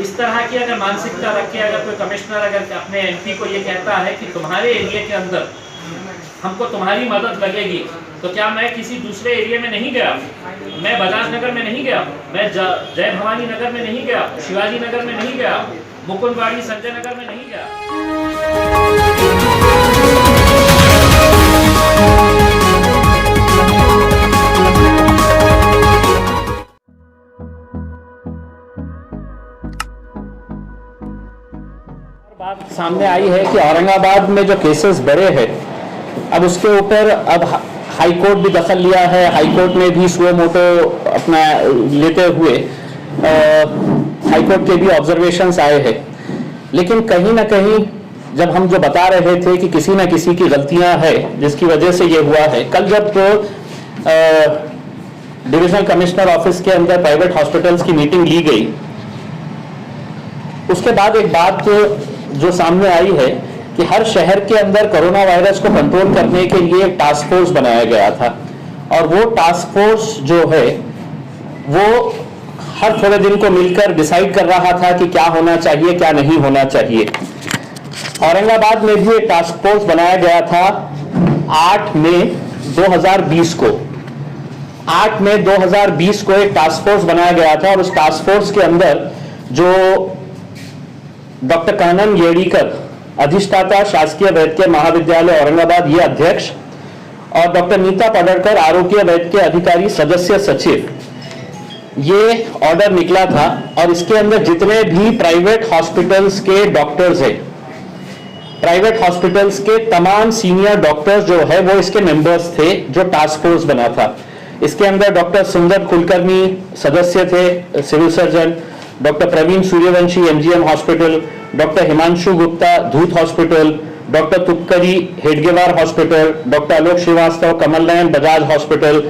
इस तरह की अगर मानसिकता रख के अगर कोई कमिश्नर अगर अपने एमपी को ये कहता है कि तुम्हारे एरिया के अंदर हमको तुम्हारी मदद लगेगी, तो क्या मैं किसी दूसरे एरिया में नहीं गया? मैं बजाज नगर में नहीं गया, मैं जय भवानी नगर में नहीं गया, शिवाजी नगर में नहीं गया, मुकुंदवाड़ी संजय नगर में नहीं गया। बात सामने आई है कि औरंगाबाद में जो केसेस बढ़े हैं, अब उसके ऊपर अब हाई कोर्ट भी दखल लिया है। हाई कोर्ट ने भी सुओ मोटो अपना लेते हुए हाई कोर्ट के भी ऑब्जर्वेशंस आए हैं। लेकिन कहीं ना कहीं जब हम जो बता रहे थे कि किसी ना किसी की गलतियां हैं जिसकी वजह से ये हुआ है, कल जब डिविजनल कमिश्नर ऑफिस के अंदर प्राइवेट हॉस्पिटल्स की मीटिंग ली गई, उसके बाद एक बात जो सामने आई है कि हर शहर के अंदर कोरोना वायरस को कंट्रोल करने के लिए एक टास्क फोर्स बनाया गया था, और वो टास्क फोर्स जो है वो हर थोड़े दिन को मिलकर डिसाइड कर रहा था कि क्या होना चाहिए क्या नहीं होना चाहिए। औरंगाबाद में भी एक टास्क फोर्स बनाया गया था 8 मई 2020 को। 8 मई 2020 को एक टास्क फोर्स बनाया गया था, और उस टास्क फोर्स के अंदर जो डॉक्टर कानन येड़ीकर अधिष्ठाता शासकीय वैद्यकीय महाविद्यालय औरंगाबाद ये अध्यक्ष, और डॉक्टर नीता पडरकर आरोग्य वैद्यकीय अधिकारी सदस्य सचिव, ये ऑर्डर निकला था। और इसके अंदर जितने भी प्राइवेट हॉस्पिटल्स के डॉक्टर्स हैं, प्राइवेट हॉस्पिटल्स के तमाम सीनियर डॉक्टर्स जो है वो इसके मेंबर्स थे जो टास्क फोर्स बना था। इसके अंदर डॉक्टर सुंदर कुलकर्णी सदस्य थे civil surgeon, doctor Praveen Suryavanshi MGM hospital, doctor Himanshu Gupta Dhoot hospital, doctor Tupkari Hedgewar hospital, doctor Alok Srivastava Kamal Nayan Bajaj hospital,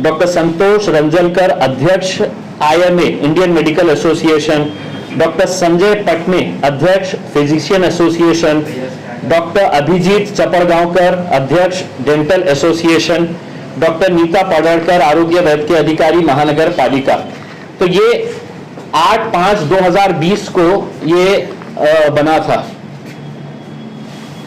doctor Santosh Ranjalkar अध्यक्ष IMA Indian Medical Association, doctor Sanjay Patne अध्यक्ष physician association, doctor Abhijeet Chapadgaonkar अध्यक्ष dental association, doctor Neeta Padarkar आरोग्य वैद्यकीय अधिकारी महानगर पालिका। तो ये 8/5/2020 को ये बना था।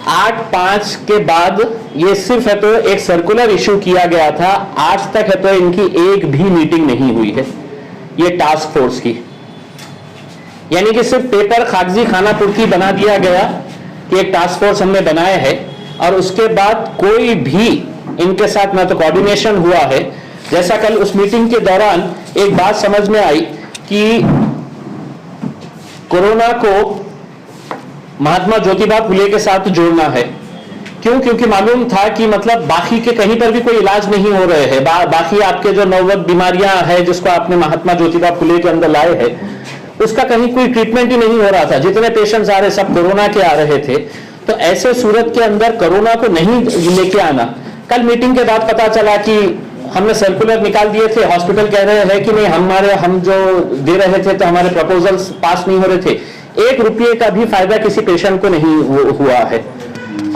8/5 के बाद ये सिर्फ है तो एक सर्कुलर इशू किया गया था, आज तक है तो इनकी एक भी मीटिंग नहीं हुई है ये टास्क फोर्स की। यानी कि सिर्फ पेपर कागजी खाना पूर्ति बना दिया गया कि एक टास्क फोर्स हमने बनाया है, और उसके बाद कोई भी इनके साथ ना तो कोऑर्डिनेशन हुआ है। जैसा कल उस मीटिंग के दौरान एक बात समझ में आई कि कोरोना को महात्मा ज्योतिबा फुले के साथ जोड़ना है। क्यों? क्योंकि मालूम था कि मतलब बाकी के कहीं पर भी कोई इलाज नहीं हो रहे हैं, बाकी आपके जो नौवत बीमारियां हैं जिसको आपने महात्मा ज्योतिबा फुले के अंदर लाए हैं, उसका कहीं कोई ट्रीटमेंट ही नहीं हो रहा था। जितने पेशेंट्स आ रहे सब कोरोना के आ रहे थे। तो ऐसे सूरत के अंदर कोरोना को नहीं लेके आना। कल मीटिंग के बाद पता चला कि हमने सर्कुलर निकाल दिए थे, हॉस्पिटल कह रहे हैं कि नहीं, हम जो दे रहे थे तो हमारे प्रपोजल्स पास नहीं हो रहे थे। 1 रुपये का भी फायदा किसी पेशेंट को नहीं हुआ है,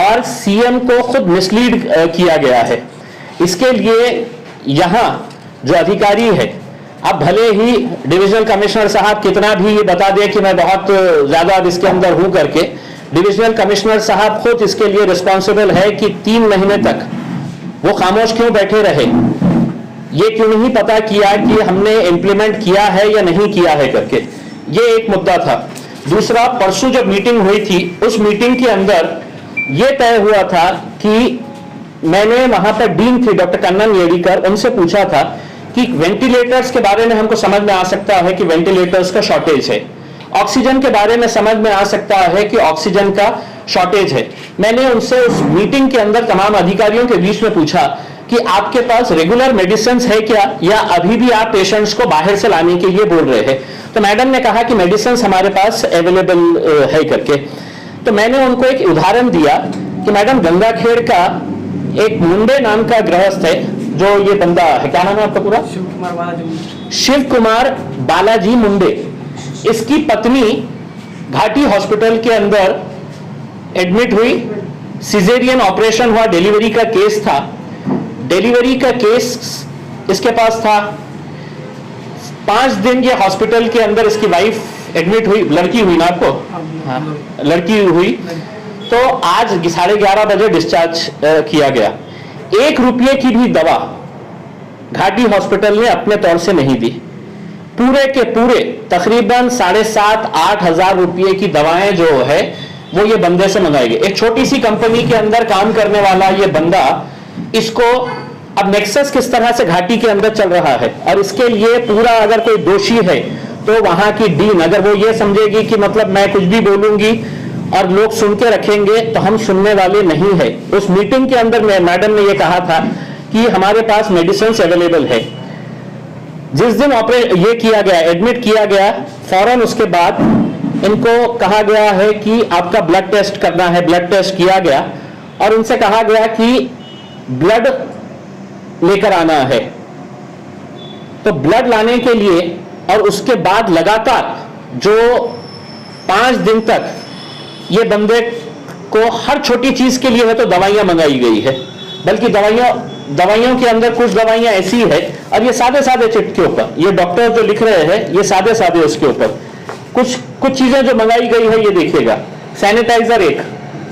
और सीएम को खुद मिसलीड किया गया है। इसके लिए यहां जो अधिकारी है, अब भले ही डिविजनल कमिश्नर साहब कितना भी ये बता दे कि मैं बहुत ज्यादा अब इसके अंदर हूं करके, डिविजनल कमिश्नर साहब खुद इसके लिए रिस्पॉन्सिबल है कि 3 महीने तक वो खामोश क्यों बैठे रहे, ये क्यों नहीं पता किया कि हमने इंप्लीमेंट किया है या नहीं किया है करके। ये एक मुद्दा था। दूसरा, परसों जब मीटिंग हुई थी, उस मीटिंग के अंदर यह तय हुआ था कि मैंने वहां पर डीन थी डॉक्टर कानन येड़ीकर, उनसे पूछा था कि वेंटिलेटर्स के बारे में हमको समझ में आ सकता है कि वेंटिलेटर्स का शॉर्टेज है, ऑक्सीजन के बारे में समझ में आ सकता है कि ऑक्सीजन का शॉर्टेज है। मैंने उनसे उस मीटिंग के अंदर तमाम अधिकारियों के बीच में पूछा कि आपके पास रेगुलर मेडिसिन है क्या, या अभी भी आप पेशेंट्स को बाहर से लाने के लिए बोल रहे हैं। तो मैडम ने कहा कि मेडिसिन हमारे पास अवेलेबल है करके। तो मैंने उनको एक उदाहरण दिया कि मैडम गंगाखेड़ का एक मुंडे नाम का गृहस्थ है, जो ये बंदा है, क्या नाम है आपका पूरा? शिव कुमार बालाजी मुंडे। इसकी पत्नी घाटी हॉस्पिटल के अंदर एडमिट हुई, सिजेरियन ऑपरेशन हुआ, डिलीवरी का केस था। डिलीवरी का केस इसके पास था। 5 दिन ये हॉस्पिटल के अंदर इसकी वाइफ एडमिट हुई, लड़की हुई ना आपको? हाँ, लड़की हुई। तो आज 11:30 बजे डिस्चार्ज किया गया। 1 रुपये की भी दवा घाटी हॉस्पिटल ने अपने तौर से नहीं दी। पूरे के पूरे तकरीबन 7,500-8 हजार रुपये की दवाएं जो है वो ये बंदे से मंगाई गई। एक छोटी सी कंपनी के अंदर काम करने वाला ये बंदा, इसको अब नेक्सस किस तरह से घाटी के अंदर चल रहा है, और इसके लिए पूरा अगर कोई दोषी है तो वहां की डीन अगर वो ये समझेगी कि मतलब मैं कुछ भी बोलूंगी और लोग सुन के रखेंगे, तो हम सुनने वाले नहीं है। उस मीटिंग के अंदर मैडम ने ये कहा था कि हमारे पास मेडिसिन अवेलेबल है। जिस दिन ये किया गया, एडमिट किया गया, फौरन उसके बाद इनको कहा गया है कि आपका ब्लड टेस्ट करना है। ब्लड टेस्ट किया गया और इनसे कहा गया कि ब्लड लेकर आना है। तो ब्लड लाने के लिए और उसके बाद लगातार जो 5 दिन तक ये बंदे को हर छोटी चीज के लिए है तो दवाइयां मंगाई गई है, बल्कि दवाइयों के अंदर कुछ दवाइयां ऐसी है, और ये सादे सादे चिट के ऊपर ये डॉक्टर जो लिख रहे हैं ये सादे सादे उसके ऊपर कुछ चीजें जो मंगाई गई है ये देखिएगा। Sanitiser 1,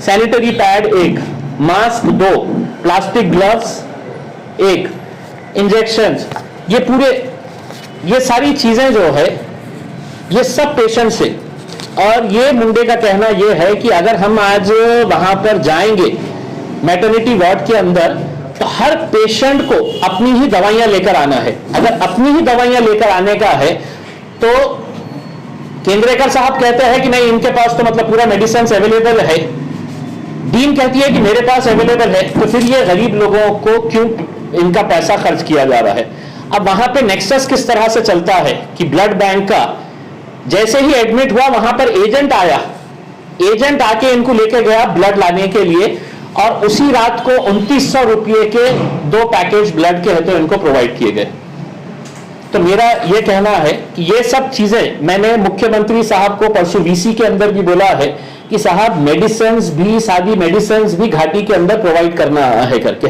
sanitary pad 1, mask 2, plastic gloves 1, injection, ये सारी चीजें जो है ये सब पेशेंट से। और ये मुंडे का कहना ये है कि अगर हम आज वहां पर जाएंगे मैटरनिटी वार्ड के अंदर तो हर पेशेंट को अपनी ही दवाइयां लेकर आना है। अगर अपनी ही दवाइयां लेकर आने का है तो केंद्रेकर साहब कहते हैं कि नहीं इनके पास तो मतलब पूरा मेडिसिन अवेलेबल है, डीन कहती है कि मेरे पास अवेलेबल है, तो फिर ये गरीब लोगों को क्यों इनका पैसा खर्च किया जा रहा है। अब वहां पे नेक्सस किस तरह से चलता है कि ब्लड बैंक का जैसे ही एडमिट हुआ वहां पर एजेंट आया, एजेंट आके इनको लेके गया ब्लड लाने के लिए, और उसी रात को 2900 रुपये के 2 पैकेज ब्लड के तो इनको प्रोवाइड किए गए। तो मेरा यह कहना है कि ये सब चीजें मैंने मुख्यमंत्री साहब को परसों वीसी के अंदर भी बोला है कि साहब मेडिसिन भी, सादी मेडिसिन भी घाटी के अंदर प्रोवाइड करना है करके।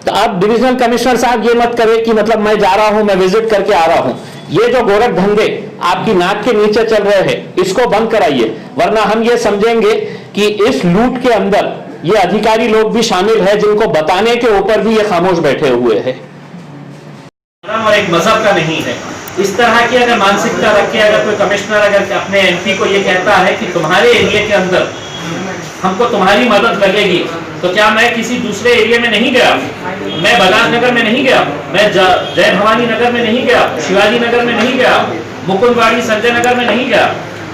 तो आप डिविजनल कमिश्नर साहब ये मत करें कि मतलब मैं जा रहा हूं, मैं विजिट करके आ रहा हूं। ये जो गोरख धंधे आपकी नाक के नीचे चल रहे हैं इसको बंद कराइए, वरना हम ये समझेंगे कि इस लूट के अंदर ये अधिकारी लोग भी शामिल है जिनको बताने के ऊपर भी ये खामोश बैठे हुए हैं। और एक मजहब का नहीं है। इस तरह की अगर मानसिकता रख के अगर कोई कमिश्नर अगर अपने एमपी को ये कहता है कि तुम्हारे एरिया के अंदर हमको तुम्हारी मदद लगेगी, तो क्या मैं किसी दूसरे एरिया में नहीं गया? मैं बगान नगर में नहीं गया, मैं जय भवानी नगर में नहीं गया, शिवाजी नगर में नहीं गया, मुकुंदवाड़ी संजय नगर में नहीं गया।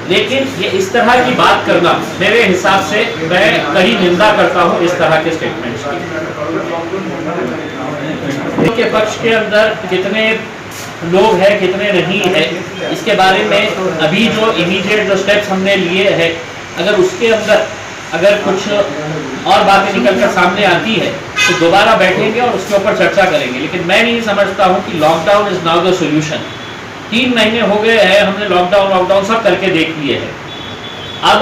लेकिन ये इस तरह की बात करना मेरे हिसाब से मैं कहीं निंदा करता हूँ इस तरह के स्टेटमेंट्स की। के पक्ष के अंदर कितने लोग हैं कितने नहीं है, इसके बारे में अभी जो इमीडिएट जो स्टेप्स हमने लिए हैं, अगर उसके अंदर अगर कुछ और बातें निकलकर सामने आती है तो दोबारा बैठेंगे और उसके ऊपर चर्चा करेंगे। लेकिन मैं नहीं समझता हूँ कि lockdown is now the solution. 3 महीने हो गए हैं, हमने लॉकडाउन सब करके देख लिए है। अब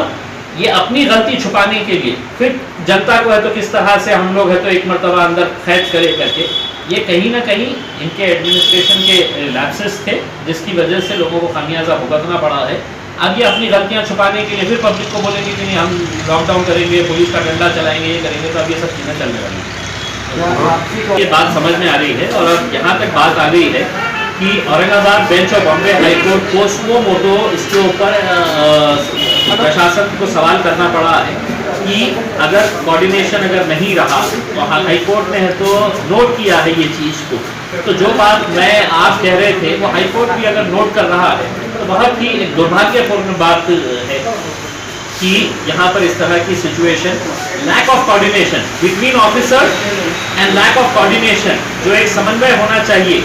ये अपनी गलती छुपाने के लिए फिर जनता को है तो किस तरह से हम लोग है तो एक मरतबा अंदर खैच करे करके, ये कहीं ना कहीं इनके एडमिनिस्ट्रेशन के लैप्सेस थे जिसकी वजह से लोगों को खामियाजा भुगतना पड़ा है। अब ये अपनी गलतियां छुपाने के लिए फिर पब्लिक को बोलेंगे कि नहीं हम लॉकडाउन करेंगे, पुलिस का डंडा चलाएंगे, ये करेंगे, तो अब ये सब चीज़ें चलने वाली है। ये बात समझ में आ रही है और अब यहाँ तक बात आ गई है कि Aurangabad bench of Bombay high court पोस्टो मोटो इसके ऊपर प्रशासन को सवाल करना पड़ा है कि अगर कोऑर्डिनेशन अगर नहीं रहा तो हाईकोर्ट ने है तो नोट किया है ये चीज़ को। तो जो बात मैं आप कह रहे थे वो हाईकोर्ट भी अगर नोट कर रहा है तो बहुत ही एक दुर्भाग्यपूर्ण बात है कि यहाँ पर इस तरह की situation, lack of coordination between officer and lack of coordination, जो एक समन्वय होना चाहिए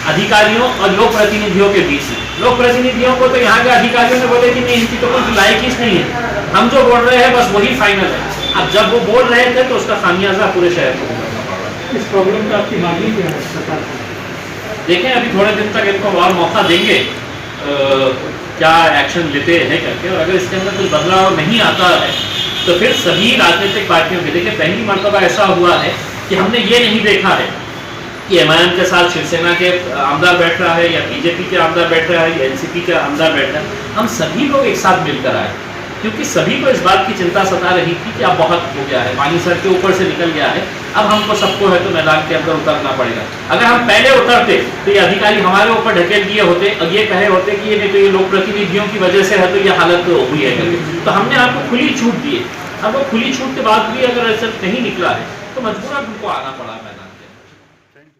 अधिकारियों और लोक प्रतिनिधियों के बीच में। लोक प्रतिनिधियों को तो यहाँ के अधिकारियों ने बोले कि नहीं इनकी तो कोई लायक ही नहीं है, हम जो बोल रहे हैं बस वही फाइनल है। अब जब वो बोल रहे थे तो उसका खामियाजा पूरे शहर को भुगतना पड़ा। इस प्रॉब्लम का आपकी मांग क्या है सरकार? देखें अभी थोड़े दिन तक इनको और मौका देंगे क्या एक्शन लेते हैं करके, और अगर इसके अंदर कुछ बदलाव नहीं आता है तो फिर सभी राजनीतिक पार्टियों के, देखिए पहली मरतबा ऐसा हुआ है कि हमने ये नहीं देखा है कि एमआईएम के साथ शिवसेना के आमदार बैठ रहा है या बीजेपी के आमदार बैठ रहा है या एनसीपी के आमदार बैठ रहा है, हम सभी लोग एक साथ मिलकर आए, क्योंकि सभी को इस बात की चिंता सता रही थी कि अब बहुत हो गया है, पानी सर के ऊपर से निकल गया है, अब हमको सबको है तो मैदान के अंदर उतरना पड़ेगा। अगर हम पहले उतरते तो ये अधिकारी हमारे ऊपर ढकेल दिए होते और ये कहे होते कि ये नहीं तो ये लोक प्रतिनिधियों की वजह से है तो ये हालत हुई है करके। तो हमने आपको खुली छूट दी है। अब वो खुली छूट के बाद भी अगर रिजल्ट नहीं निकला है तो मजबूरन हमको आना पड़ा मैदान।